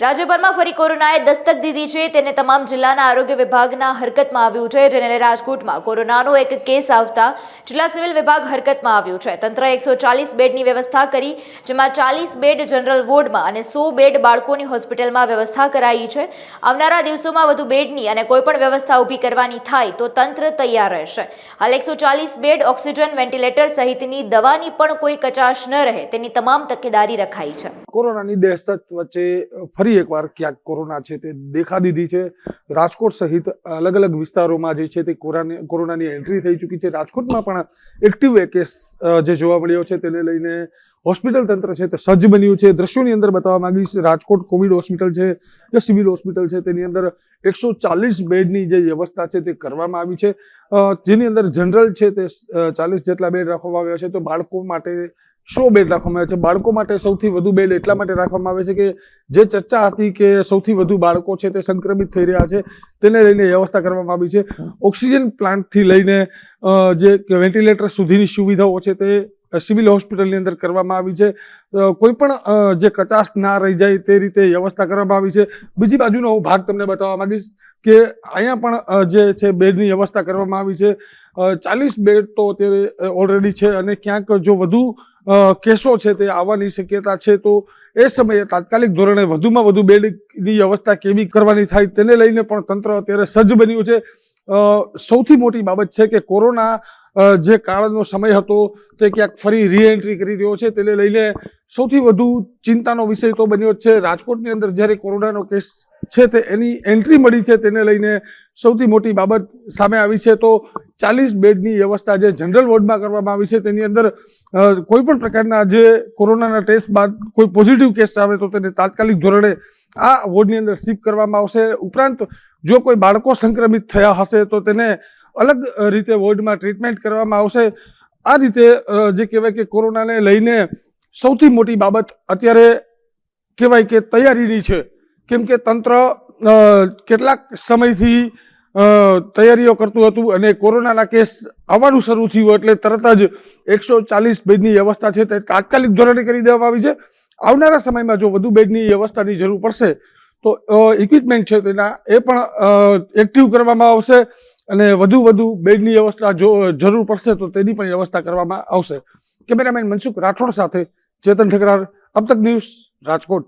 રાજ્યભરમાં ફરી કોરોનાએ દસ્તક દીધી છે તેને તમામ જિલ્લાના આરોગ્ય વિભાગના હરકતમાં આવ્યું છે જેને લઈ રાજકોટમાં કોરોનાનો એક કેસ આવતા જિલ્લા સિવિલ વિભાગ હરકતમાં આવ્યું છે। તંત્રએ 140 બેડની વ્યવસ્થા કરી જેમાં 40 બેડ જનરલ વોર્ડમાં અને 100 બેડ બાળકોની હોસ્પિટલમાં વ્યવસ્થા કરાઈ છે। આવનારા દિવસોમાં વધુ બેડની અને કોઈપણ વ્યવસ્થા ઊભી કરવાની થાય તો તંત્ર તૈયાર રહેશે। હાલ 140 બેડ ઓક્સિજન વેન્ટિલેટર સહિતની દવાની પણ કોઈ કચાશ ન રહે તેની તમામ તકેદારી રખાઈ છે। કોરોનાની દહેશત વચ્ચે ફરી એકવાર ક્યાંક કોરોના છે તે દેખા દીધી છે। રાજકોટ સહિત અલગ અલગ વિસ્તારોમાં જે છે તે કોરોનાની એન્ટ્રી થઈ ચૂકી છે। રાજકોટમાં પણ એક્ટિવ કેસ જે જોવા મળ્યો છે તેને લઈને હોસ્પિટલ તંત્ર છે તે સજ્જ બન્યું છે। દ્રશ્યોની અંદર બતાવવા માંગીશ, રાજકોટ કોવિડ હોસ્પિટલ છે જે સિવિલ હોસ્પિટલ છે તેની અંદર 140 બેડની જે વ્યવસ્થા છે તે કરવામાં આવી છે, જેની અંદર જનરલ છે તે 40 જેટલા બેડ રાખવામાં આવ્યા છે, તો બાળકો માટે 100 બેડ રાખવામાં આવ્યા છે। બાળકો માટે સૌથી વધુ બેડ એટલા માટે રાખવામાં આવે છે કે જે ચર્ચા હતી કે સૌથી વધુ બાળકો છે તે સંક્રમિત થઈ રહ્યા છે તેને લઈને વ્યવસ્થા કરવામાં આવી છે। ઓક્સિજન પ્લાન્ટથી લઈને જે વેન્ટિલેટર સુધીની સુવિધાઓ છે તે સિવિલ હોસ્પિટલની અંદર કરવામાં આવી છે। કોઈ પણ જે કચાશ ના રહી જાય તે રીતે વ્યવસ્થા કરવામાં આવી છે। બીજી બાજુનો હું ભાગ તમને બતાવવા માંગીશ કે અહીંયા પણ જે છે બેડની વ્યવસ્થા કરવામાં આવી છે। 40 બેડ તો અત્યારે ઓલરેડી છે અને ક્યાંક જો વધુ કેસો છે તે આવવાની શક્યતા છે તો એ સમયે તાત્કાલિક ધોરણે વધુમાં વધુ બેડની વ્યવસ્થા કેવી કરવાની થાય તેને લઈને પણ તંત્ર અત્યારે સજ્જ બન્યું છે। સૌથી મોટી બાબત છે કે કોરોના જે કાળનો સમય હતો તે ક્યાંક ફરી રીએન્ટ્રી કરી રહ્યો છે તેને લઈને સૌથી વધુ ચિંતાનો વિષય તો બન્યો જ છે। રાજકોટની અંદર જ્યારે કોરોનાનો કેસ છે તે એની એન્ટ્રી મળી છે તેને લઈને સૌથી મોટી બાબત સામે આવી છે, તો 40 બેડની વ્યવસ્થા જે જનરલ વોર્ડમાં કરવામાં આવી છે તેની અંદર કોઈ પણ પ્રકારના જે કોરોનાના ટેસ્ટ બાદ કોઈ પોઝિટિવ કેસ આવે તો તેને તાત્કાલિક ધોરણે આ વોર્ડની અંદર શિફ્ટ કરવામાં આવશે। ઉપરાંત જો કોઈ બાળકો સંક્રમિત થયા હશે તો તેને અલગ રીતે વોર્ડમાં ટ્રીટમેન્ટ કરવામાં આવશે। આ રીતે જે કહેવાય કે કોરોનાને લઈને સૌથી મોટી બાબત અત્યારે કહેવાય કે તૈયારીની છે, કેમ કે તંત્ર કેટલાક સમયથી તૈયારીઓ કરતું હતું અને કોરોનાના કેસ આવવાનું શરૂ થયું એટલે તરત જ 140 બેડની વ્યવસ્થા છે તે તાત્કાલિક ધોરણે કરી દેવામાં આવી છે। આવનારા સમયમાં જો વધુ બેડની વ્યવસ્થાની જરૂર પડશે તો ઇક્વિપમેન્ટ છે તેના એ પણ એક્ટિવ કરવામાં આવશે અને વધુ બેડની વ્યવસ્થા જો જરૂર પડશે તો તેની પણ વ્યવસ્થા કરવામાં આવશે। કેમેરામેન મનસુખ રાઠોડ સાથે ચેતન ઠકરાર, અબ તક ન્યૂઝ, રાજકોટ।